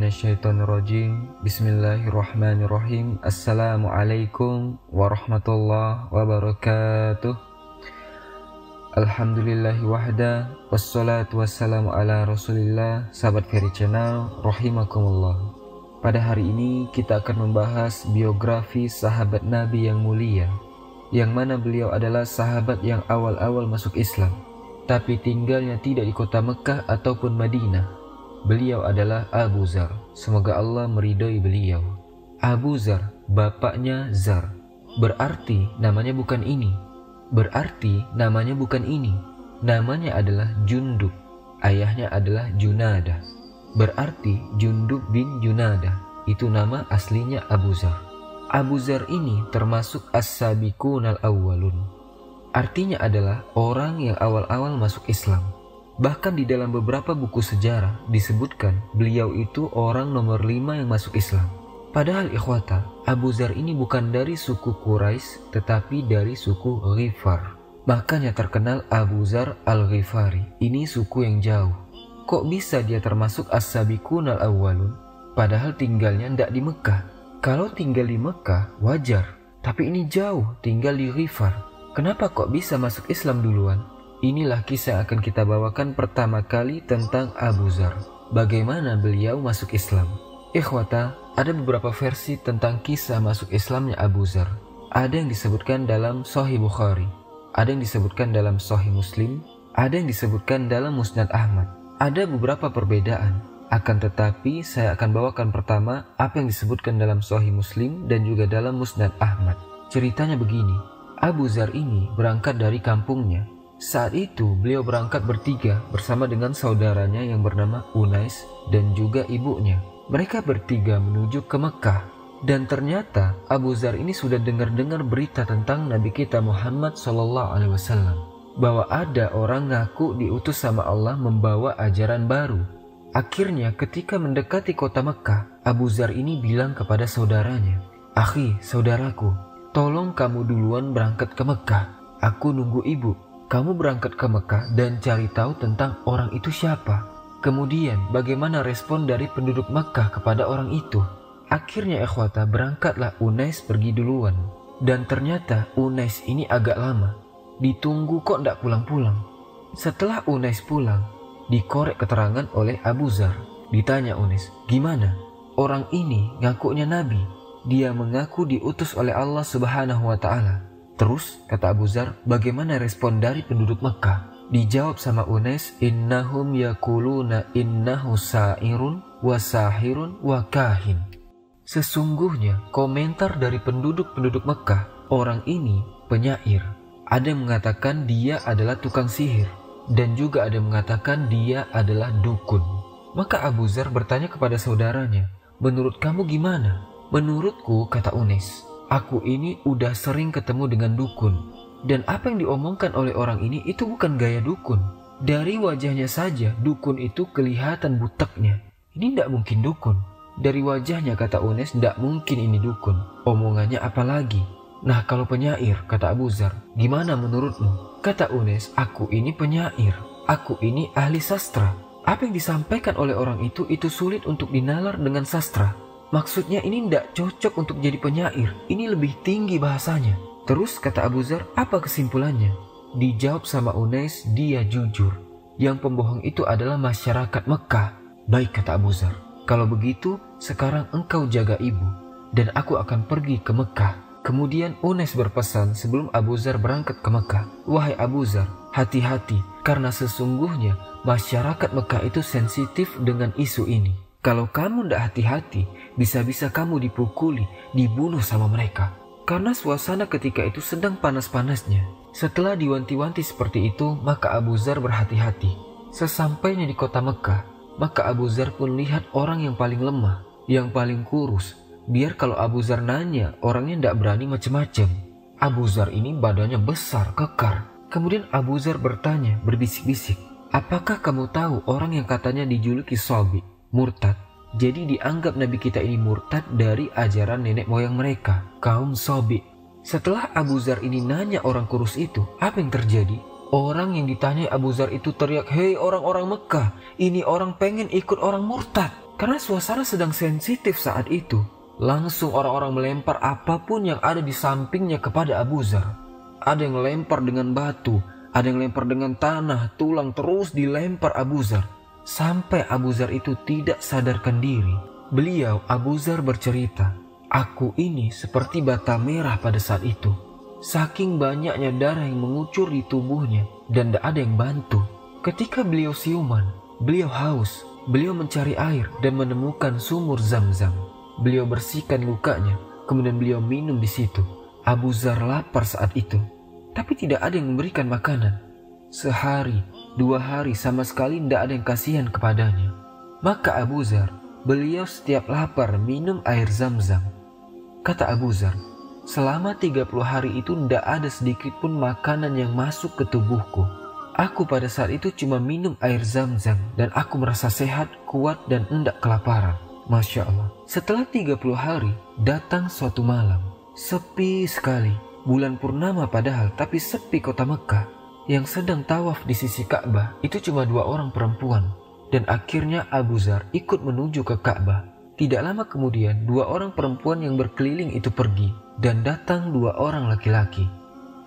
minasyaitonirrajim. Bismillahirrahmanirrahim. Assalamualaikum warahmatullahi wabarakatuh. Alhamdulillahi wahda, wassalatu wassalamu ala rasulillah. Sahabat Ferry Channel, rahimakumullah. Pada hari ini kita akan membahas biografi sahabat Nabi yang mulia, yang mana beliau adalah sahabat yang awal-awal masuk Islam, tapi tinggalnya tidak di kota Mekah ataupun Madinah. Beliau adalah Abu Zar. Semoga Allah meridhoi beliau. Abu Zar, bapaknya Zar. Berarti namanya bukan ini. Berarti namanya bukan ini. Namanya adalah Jundub. Ayahnya adalah Junadah. Berarti Jundub bin Junadah. Itu nama aslinya Abu Zar. Abu Zar ini termasuk as-sabiqunal awwalun. Artinya adalah orang yang awal-awal masuk Islam. Bahkan di dalam beberapa buku sejarah disebutkan beliau itu orang nomor 5 yang masuk Islam. Padahal ikhwata, Abu Zar ini bukan dari suku Quraisy tetapi dari suku Ghifar. Makanya terkenal Abu Zar al-Ghifari. Ini suku yang jauh. Kok bisa dia termasuk as-sabiqunal awwalun? Padahal tinggalnya tidak di Mekah. Kalau tinggal di Mekah wajar, tapi ini jauh, tinggal di Ghifar. Kenapa kok bisa masuk Islam duluan? Inilah kisah yang akan kita bawakan pertama kali tentang Abu Zar. Bagaimana beliau masuk Islam. Ikhwata, ada beberapa versi tentang kisah masuk Islamnya Abu Zar. Ada yang disebutkan dalam Sahih Bukhari, ada yang disebutkan dalam Sahih Muslim, ada yang disebutkan dalam Musnad Ahmad. Ada beberapa perbedaan. Akan tetapi saya akan bawakan pertama apa yang disebutkan dalam Sahih Muslim dan juga dalam Musnad Ahmad. Ceritanya begini. Abu Zar ini berangkat dari kampungnya. Saat itu beliau berangkat bertiga bersama dengan saudaranya yang bernama Unais dan juga ibunya. Mereka bertiga menuju ke Mekah. Dan ternyata Abu Zar ini sudah dengar-dengar berita tentang Nabi kita Muhammad SAW, bahwa ada orang ngaku diutus sama Allah membawa ajaran baru. Akhirnya ketika mendekati kota Mekah, Abu Zar ini bilang kepada saudaranya, "Akhi, saudaraku, tolong kamu duluan berangkat ke Mekah. Aku nunggu ibu. Kamu berangkat ke Mekah dan cari tahu tentang orang itu siapa. Kemudian bagaimana respon dari penduduk Mekah kepada orang itu." Akhirnya ikhwata, berangkatlah Unais pergi duluan. Dan ternyata Unais ini agak lama. Ditunggu kok ndak pulang-pulang. Setelah Unais pulang, dikorek keterangan oleh Abu Zar. Ditanya Unais, "Gimana? Orang ini ngakunya Nabi. Dia mengaku diutus oleh Allah Subhanahu wa Ta'ala." Terus kata Abu Zar, bagaimana respon dari penduduk Mekah? Dijawab sama Unais, "Innahum yakuluna innahu sa'irun wa sahirun wa kahin." Sesungguhnya komentar dari penduduk-penduduk Mekah, orang ini penyair. Ada yang mengatakan dia adalah tukang sihir, dan juga ada yang mengatakan dia adalah dukun. Maka Abu Zar bertanya kepada saudaranya, "Menurut kamu gimana?" "Menurutku," kata Unais, "aku ini udah sering ketemu dengan dukun. Dan apa yang diomongkan oleh orang ini itu bukan gaya dukun. Dari wajahnya saja dukun itu kelihatan buteknya. Ini tidak mungkin dukun. Dari wajahnya," kata Unais, "tidak mungkin ini dukun. Omongannya apalagi?" "Nah kalau penyair," kata Abu Zar, "gimana menurutmu?" Kata Unais, "Aku ini penyair. Aku ini ahli sastra. Apa yang disampaikan oleh orang itu sulit untuk dinalar dengan sastra. Maksudnya ini tidak cocok untuk jadi penyair. Ini lebih tinggi bahasanya." Terus kata Abu Zar, "Apa kesimpulannya?" Dijawab sama Unais, "Dia jujur. Yang pembohong itu adalah masyarakat Mekah." "Baik," kata Abu Zar, "kalau begitu sekarang engkau jaga ibu dan aku akan pergi ke Mekah." Kemudian Unais berpesan sebelum Abu Zar berangkat ke Mekah, "Wahai Abu Zar, hati-hati karena sesungguhnya masyarakat Mekah itu sensitif dengan isu ini. Kalau kamu tidak hati-hati, bisa-bisa kamu dipukuli, dibunuh sama mereka." Karena suasana ketika itu sedang panas-panasnya. Setelah diwanti-wanti seperti itu, maka Abu Zar berhati-hati. Sesampainya di kota Mekah, maka Abu Zar pun lihat orang yang paling lemah, yang paling kurus. Biar kalau Abu Zar nanya, orangnya tidak berani macam-macam. Abu Zar ini badannya besar, kekar. Kemudian Abu Zar bertanya, berbisik-bisik, "Apakah kamu tahu orang yang katanya dijuluki Sabi, murtad? Jadi dianggap Nabi kita ini murtad dari ajaran nenek moyang mereka, kaum Sabi." Setelah Abu Zar ini nanya orang kurus itu, apa yang terjadi? Orang yang ditanya Abu Zar itu teriak, "Hei orang-orang Mekah, ini orang pengen ikut orang murtad." Karena suasana sedang sensitif saat itu. Langsung orang-orang melempar apapun yang ada di sampingnya kepada Abu Dzar. Ada yang lempar dengan batu, ada yang lempar dengan tanah, tulang, terus dilempar Abu Dzar. Sampai Abu Dzar itu tidak sadarkan diri. Beliau, Abu Dzar, bercerita, "Aku ini seperti bata merah pada saat itu. Saking banyaknya darah yang mengucur di tubuhnya dan tidak ada yang bantu." Ketika beliau siuman, beliau haus, beliau mencari air dan menemukan sumur Zam-Zam. Beliau bersihkan lukanya, kemudian beliau minum di situ. Abu Dzar lapar saat itu, tapi tidak ada yang memberikan makanan. Sehari, 2 hari sama sekali tidak ada yang kasihan kepadanya. Maka Abu Dzar, beliau setiap lapar minum air Zam-Zam. Kata Abu Dzar, "Selama 30 hari itu tidak ada sedikit pun makanan yang masuk ke tubuhku. Aku pada saat itu cuma minum air Zam-Zam dan aku merasa sehat, kuat dan tidak kelaparan." Masya Allah. Setelah 30 hari, datang suatu malam. Sepi sekali. Bulan purnama padahal, tapi sepi kota Mekah. Yang sedang tawaf di sisi Ka'bah itu cuma 2 orang perempuan. Dan akhirnya Abu Dzar ikut menuju ke Ka'bah. Tidak lama kemudian, 2 orang perempuan yang berkeliling itu pergi. Dan datang 2 orang laki-laki.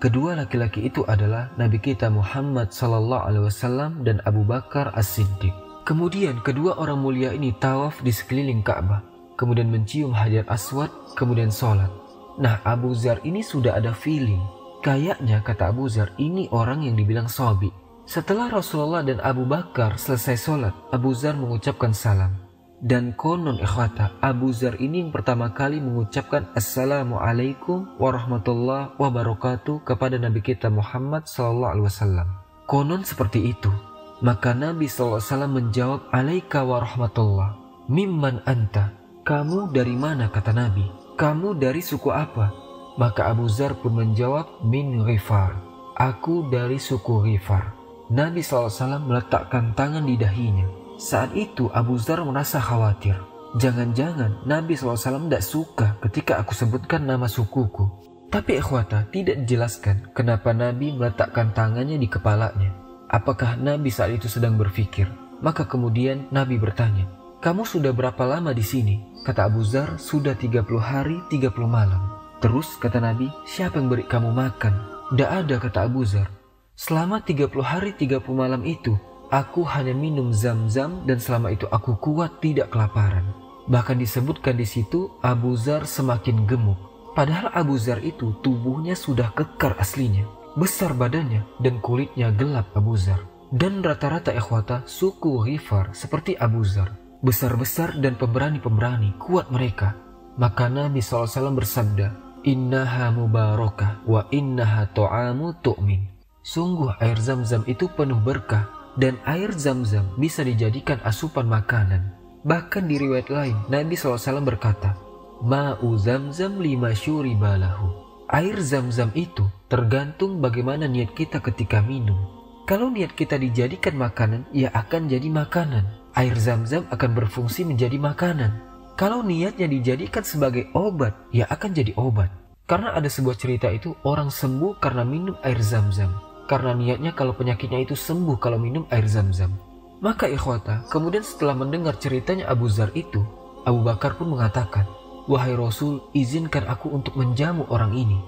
Kedua laki-laki itu adalah Nabi kita Muhammad SAW dan Abu Bakar As-Siddiq. Kemudian kedua orang mulia ini tawaf di sekeliling Ka'bah, kemudian mencium Hajar Aswad, kemudian sholat. Nah, Abu Dzar ini sudah ada feeling. Kayaknya, kata Abu Dzar, ini orang yang dibilang Shabi. Setelah Rasulullah dan Abu Bakar selesai sholat, Abu Dzar mengucapkan salam. Dan konon ikhwata, Abu Dzar ini yang pertama kali mengucapkan Assalamualaikum warahmatullahi wabarakatuh kepada Nabi kita Muhammad SAW. Konon seperti itu. Maka Nabi SAW menjawab, "Alaika warahmatullah." "Mimman anta?" "Kamu dari mana?" kata Nabi. "Kamu dari suku apa?" Maka Abu Dzar pun menjawab, "Min Ghifar." "Aku dari suku Ghifar." Nabi SAW meletakkan tangan di dahinya. Saat itu Abu Dzar merasa khawatir. Jangan-jangan Nabi SAW tidak suka ketika aku sebutkan nama sukuku. Tapi ikhwata, tidak dijelaskan kenapa Nabi meletakkan tangannya di kepalanya. Apakah Nabi saat itu sedang berpikir? Maka kemudian Nabi bertanya, "Kamu sudah berapa lama di sini?" Kata Abu Dzar, "Sudah 30 hari, 30 malam." Terus kata Nabi, "Siapa yang beri kamu makan?" "Tidak ada," kata Abu Dzar. "Selama 30 hari, 30 malam itu, aku hanya minum Zam-Zam dan selama itu aku kuat, tidak kelaparan." Bahkan disebutkan di situ Abu Dzar semakin gemuk. Padahal Abu Dzar itu tubuhnya sudah kekar aslinya. Besar badannya dan kulitnya gelap Abu Dzar. Dan rata-rata ikhwata suku Ghifar seperti Abu Dzar. Besar-besar dan pemberani-pemberani, kuat mereka. Maka Nabi SAW bersabda, "Innaha mubarakah wa innaha ta'amu tu'min." Sungguh air Zam-Zam itu penuh berkah dan air Zam-Zam bisa dijadikan asupan makanan. Bahkan di riwayat lain Nabi SAW berkata, "Ma'u Zam-Zam lima syuriba lahu." Air Zam-Zam itu tergantung bagaimana niat kita ketika minum. Kalau niat kita dijadikan makanan, ya akan jadi makanan. Air Zam-Zam akan berfungsi menjadi makanan. Kalau niatnya dijadikan sebagai obat, ya akan jadi obat. Karena ada sebuah cerita itu, orang sembuh karena minum air Zam-Zam. Karena niatnya kalau penyakitnya itu sembuh kalau minum air Zam-Zam. Maka ikhwata, kemudian setelah mendengar ceritanya Abu Dzar itu, Abu Bakar pun mengatakan, "Wahai Rasul, izinkan aku untuk menjamu orang ini."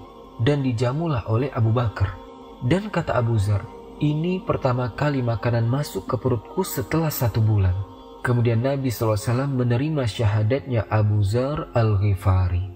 Dan dijamulah oleh Abu Bakar. Dan kata Abu Dzar, "Ini pertama kali makanan masuk ke perutku setelah 1 bulan." Kemudian Nabi SAW menerima syahadatnya Abu Dzar Al-Ghifari.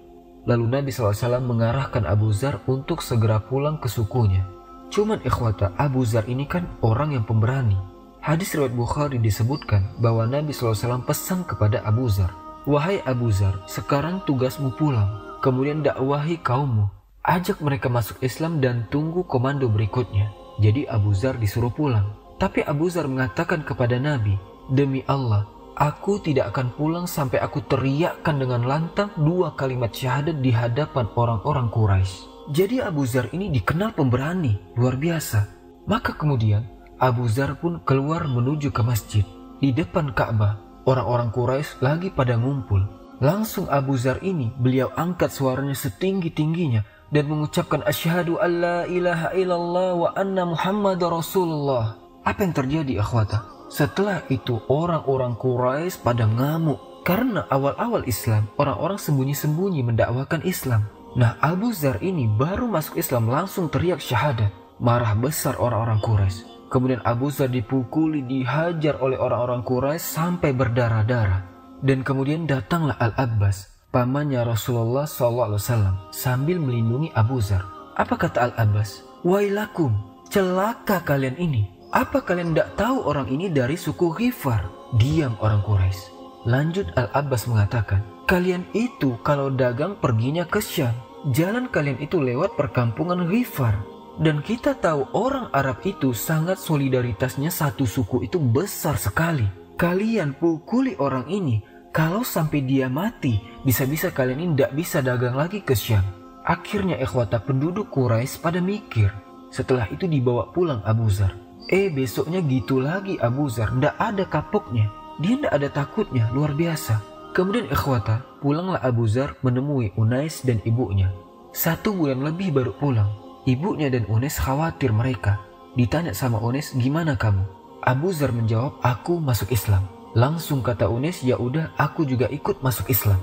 Lalu Nabi SAW mengarahkan Abu Dzar untuk segera pulang ke sukunya. Cuman ikhwata, Abu Dzar ini kan orang yang pemberani. Hadis riwayat Bukhari disebutkan bahwa Nabi SAW pesan kepada Abu Dzar, "Wahai Abu Dzar, sekarang tugasmu pulang, kemudian dakwahi kaummu, ajak mereka masuk Islam dan tunggu komando berikutnya." Jadi Abu Dzar disuruh pulang. Tapi Abu Dzar mengatakan kepada Nabi, "Demi Allah, aku tidak akan pulang sampai aku teriakkan dengan lantang 2 kalimat syahadat di hadapan orang-orang Quraisy." Jadi Abu Dzar ini dikenal pemberani, luar biasa. Maka kemudian Abu Dzar pun keluar menuju ke masjid. Di depan Ka'bah, orang-orang Quraisy lagi pada ngumpul. Langsung Abu Dzar ini, beliau angkat suaranya setinggi-tingginya dan mengucapkan, "Asyhadu an la ilaha illallah wa anna Muhammadar Rasulullah." Apa yang terjadi akhwata? Setelah itu orang-orang Quraisy pada ngamuk karena awal-awal Islam orang-orang sembunyi-sembunyi mendakwakan Islam. Nah, Abu Dzar ini baru masuk Islam langsung teriak syahadat. Marah besar orang-orang Quraisy. Kemudian Abu Dzar dipukuli, dihajar oleh orang-orang Quraisy sampai berdarah-darah. Dan kemudian datanglah Al-Abbas, pamannya Rasulullah SAW, sambil melindungi Abu Dzar. Apa kata Al-Abbas? Wailakum, celaka kalian ini. Apa kalian tidak tahu orang ini dari suku Ghifar? Diam orang Quraisy. Lanjut Al-Abbas mengatakan, kalian itu kalau dagang perginya ke Syam. Jalan kalian itu lewat perkampungan Ghifar. Dan kita tahu orang Arab itu sangat solidaritasnya satu suku itu besar sekali. Kalian pukuli orang ini, kalau sampai dia mati, bisa-bisa kalian ini tidak bisa dagang lagi ke Syam. Akhirnya ikhwata penduduk Quraisy pada mikir. Setelah itu dibawa pulang Abu Dzar. Besoknya gitu lagi Abu Dzar, tidak ada kapoknya. Dia tidak ada takutnya, luar biasa. Kemudian ikhwata, pulanglah Abu Dzar menemui Unais dan ibunya. 1 bulan lebih baru pulang. Ibunya dan Unais khawatir mereka. Ditanya sama Unais, gimana kamu? Abu Dzar menjawab, aku masuk Islam. Langsung kata Unais, ya udah aku juga ikut masuk Islam.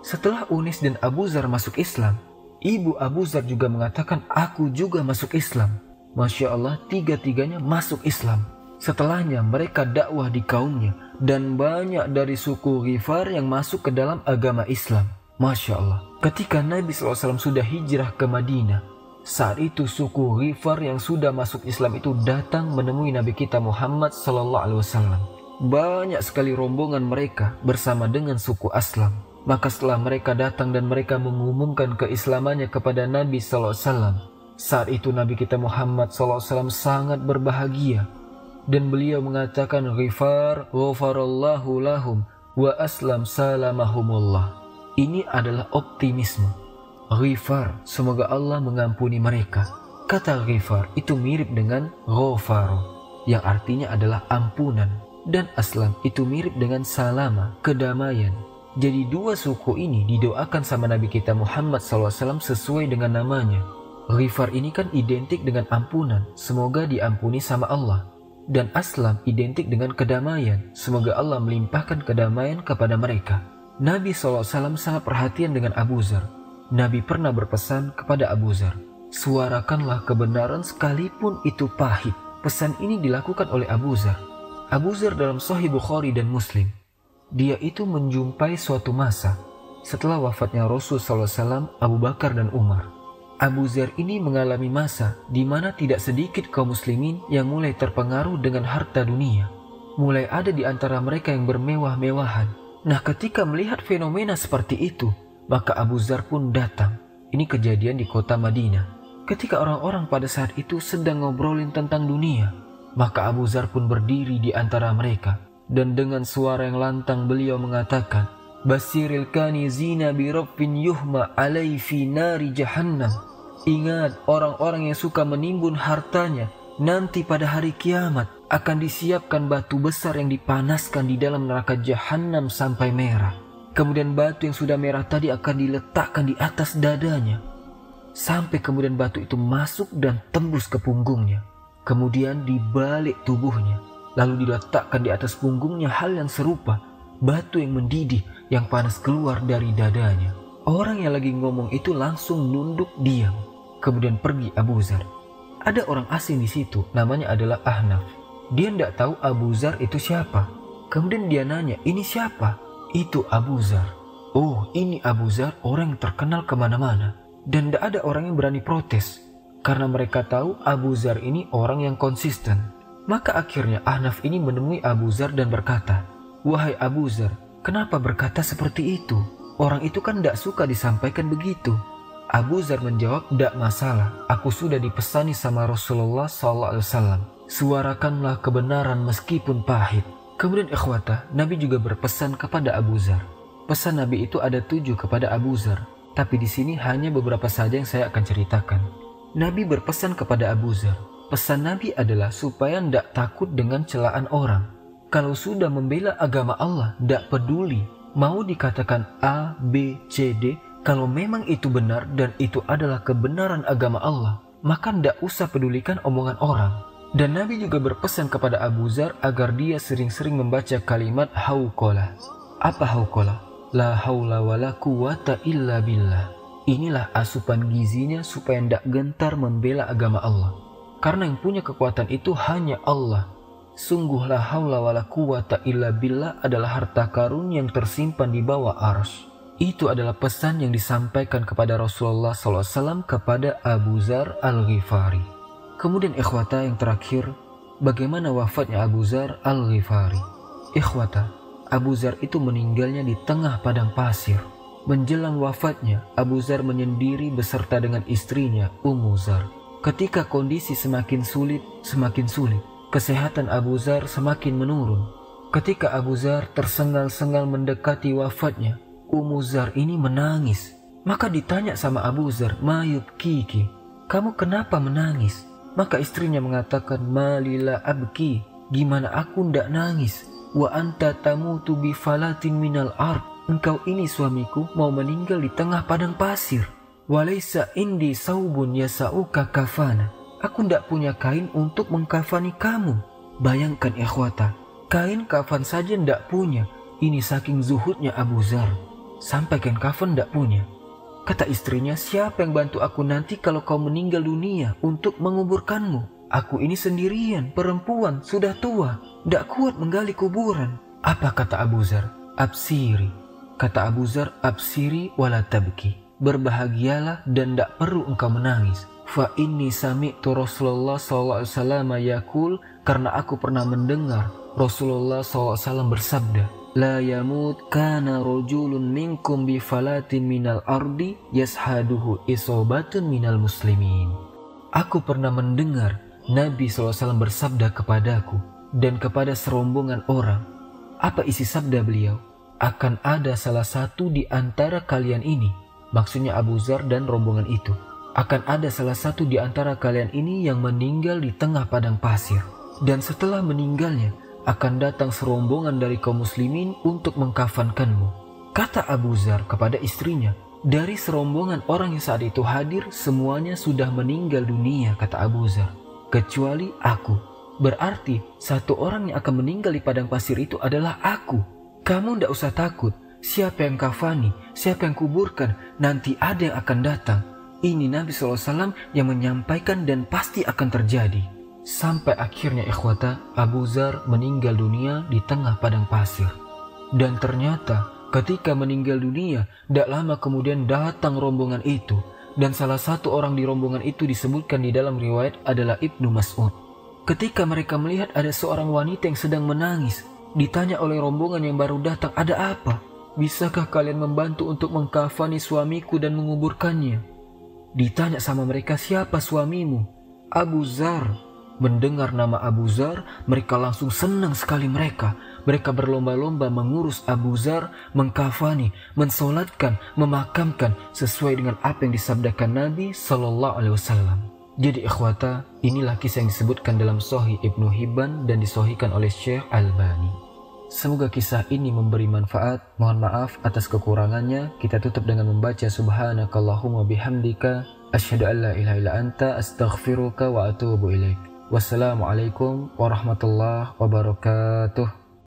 Setelah Unais dan Abu Dzar masuk Islam, ibu Abu Dzar juga mengatakan, aku juga masuk Islam. Masya Allah, tiga-tiganya masuk Islam. Setelahnya mereka dakwah di kaumnya. Dan banyak dari suku Ghifar yang masuk ke dalam agama Islam. Masya Allah. Ketika Nabi SAW sudah hijrah ke Madinah, saat itu suku Ghifar yang sudah masuk Islam itu datang menemui Nabi kita Muhammad SAW. Banyak sekali rombongan mereka bersama dengan suku Aslam. Maka setelah mereka datang dan mereka mengumumkan keislamannya kepada Nabi SAW, saat itu Nabi kita Muhammad SAW sangat berbahagia. Dan beliau mengatakan, Ghifar ghafarallahu lahum wa aslam salamahumullah. Ini adalah optimisme. Ghifar, semoga Allah mengampuni mereka. Kata Ghifar itu mirip dengan Ghafaro, yang artinya adalah ampunan. Dan Aslam itu mirip dengan salama, kedamaian. Jadi dua suku ini didoakan sama Nabi kita Muhammad SAW sesuai dengan namanya. Ghifar ini kan identik dengan ampunan, semoga diampuni sama Allah. Dan Aslam identik dengan kedamaian, semoga Allah melimpahkan kedamaian kepada mereka. Nabi SAW sangat perhatian dengan Abu Dzar. Nabi pernah berpesan kepada Abu Dzar, suarakanlah kebenaran sekalipun itu pahit. Pesan ini dilakukan oleh Abu Dzar. Abu Dzar dalam Sahih Bukhari dan Muslim. Dia itu menjumpai suatu masa setelah wafatnya Rasul SAW, Abu Bakar dan Umar. Abu Dzar ini mengalami masa di mana tidak sedikit kaum muslimin yang mulai terpengaruh dengan harta dunia. Mulai ada di antara mereka yang bermewah-mewahan. Nah, ketika melihat fenomena seperti itu, maka Abu Dzar pun datang. Ini kejadian di kota Madinah. Ketika orang-orang pada saat itu sedang ngobrolin tentang dunia, maka Abu Dzar pun berdiri di antara mereka. Dan dengan suara yang lantang beliau mengatakan, Basiril kanizina bi rabbin yuhma alai fi nari jahannam. Ingat, orang-orang yang suka menimbun hartanya, nanti pada hari kiamat akan disiapkan batu besar yang dipanaskan di dalam neraka jahannam sampai merah. Kemudian batu yang sudah merah tadi akan diletakkan di atas dadanya. Sampai kemudian batu itu masuk dan tembus ke punggungnya. Kemudian dibalik tubuhnya. Lalu diletakkan di atas punggungnya hal yang serupa. Batu yang mendidih yang panas keluar dari dadanya. Orang yang lagi ngomong itu langsung nunduk diam. Kemudian pergi Abu Dzar. Ada orang asing di situ, namanya adalah Ahnaf. Dia tidak tahu Abu Dzar itu siapa. Kemudian dia nanya, ini siapa? Itu Abu Dzar. Oh, ini Abu Dzar, orang yang terkenal kemana-mana. Dan tidak ada orang yang berani protes. Karena mereka tahu Abu Dzar ini orang yang konsisten. Maka akhirnya Ahnaf ini menemui Abu Dzar dan berkata, wahai Abu Dzar, kenapa berkata seperti itu? Orang itu kan tidak suka disampaikan begitu. Abu Dzar menjawab, tidak masalah. Aku sudah dipesani sama Rasulullah SAW. Suarakanlah kebenaran meskipun pahit. Kemudian ikhwata, Nabi juga berpesan kepada Abu Dzar. Pesan Nabi itu ada 7 kepada Abu Dzar, tapi di sini hanya beberapa saja yang saya akan ceritakan. Nabi berpesan kepada Abu Dzar. Pesan Nabi adalah supaya tidak takut dengan celaan orang. Kalau sudah membela agama Allah, tidak peduli. Mau dikatakan A, B, C, D, kalau memang itu benar dan itu adalah kebenaran agama Allah, maka tidak usah pedulikan omongan orang. Dan Nabi juga berpesan kepada Abu Dzar agar dia sering-sering membaca kalimat hauqalah. Apa hauqalah? La haula wala quwata illa billah. Inilah asupan gizinya supaya tidak gentar membela agama Allah. Karena yang punya kekuatan itu hanya Allah. Sungguh la haula wala quwata illa billah adalah harta karun yang tersimpan di bawah arsy. Itu adalah pesan yang disampaikan kepada Rasulullah SAW kepada Abu Dzar Al-Ghifari. Kemudian ikhwata yang terakhir, bagaimana wafatnya Abu Dzar Al-Ghifari? Ikhwata, Abu Dzar itu meninggalnya di tengah padang pasir. Menjelang wafatnya, Abu Dzar menyendiri beserta dengan istrinya Ummu Dzar. Ketika kondisi semakin sulit, kesehatan Abu Dzar semakin menurun. Ketika Abu Dzar tersengal-sengal mendekati wafatnya, Ummu Dzar ini menangis. Maka ditanya sama Abu Dzar, "Ma yubkiki? Kamu kenapa menangis?" Maka istrinya mengatakan, "Malila abki, gimana aku ndak nangis? Wa anta tamutu bi falatin minal ard. Engkau ini suamiku mau meninggal di tengah padang pasir. Walaysa indi saubun yasauka kafana. Aku ndak punya kain untuk mengkafani kamu." Bayangkan ikhwata, kain kafan saja ndak punya. Ini saking zuhudnya Abu Dzar, sampai kain kafan ndak punya. Kata istrinya, "Siapa yang bantu aku nanti kalau kau meninggal dunia untuk menguburkanmu? Aku ini sendirian, perempuan, sudah tua, ndak kuat menggali kuburan." Apa kata Abu Dzar? "Absiri." Kata Abu Dzar, "Absiri wala tabki." Berbahagialah dan ndak perlu engkau menangis. Fa inni sami'tu Rasulullah SAW yaqul, karena aku pernah mendengar Rasulullah SAW bersabda, "La yamut kana rajulun minkum bi falatin minal ardi yashaduhu isobatun minal muslimin." Aku pernah mendengar Nabi SAW bersabda kepadaku dan kepada serombongan orang. Apa isi sabda beliau? Akan ada salah satu di antara kalian ini, maksudnya Abu Dzar dan rombongan itu. Akan ada salah satu di antara kalian ini yang meninggal di tengah padang pasir. Dan setelah meninggalnya, akan datang serombongan dari kaum muslimin untuk mengkafankanmu. Kata Abu Dzar kepada istrinya, "Dari serombongan orang yang saat itu hadir, semuanya sudah meninggal dunia," kata Abu Dzar, "kecuali aku. Berarti satu orang yang akan meninggal di padang pasir itu adalah aku. Kamu ndak usah takut. Siapa yang kafani, siapa yang kuburkan, nanti ada yang akan datang. Ini Nabi SAW yang menyampaikan dan pasti akan terjadi." Sampai akhirnya ikhwata, Abu Dzar meninggal dunia di tengah padang pasir. Dan ternyata ketika meninggal dunia, tidak lama kemudian datang rombongan itu. Dan salah satu orang di rombongan itu disebutkan di dalam riwayat adalah Ibnu Mas'ud. Ketika mereka melihat ada seorang wanita yang sedang menangis, ditanya oleh rombongan yang baru datang, "Ada apa? Bisakah kalian membantu untuk mengkafani suamiku dan menguburkannya?" Ditanya sama mereka, "Siapa suamimu?" "Abu Dzar." Mendengar nama Abu Dzar, mereka langsung senang sekali mereka. Mereka berlomba-lomba mengurus Abu Dzar, mengkafani, mensolatkan, memakamkan sesuai dengan apa yang disabdakan Nabi SAW. Jadi ikhwata, inilah kisah yang disebutkan dalam Sahih Ibnu Hibban dan disahihkan oleh Syekh Albani. Semoga kisah ini memberi manfaat. Mohon maaf atas kekurangannya. Kita tutup dengan membaca subhanakallahumma bihamdika asyhadu an la ilaha illa anta astaghfiruka wa atubu ilaik. Wassalamualaikum warahmatullahi wabarakatuh.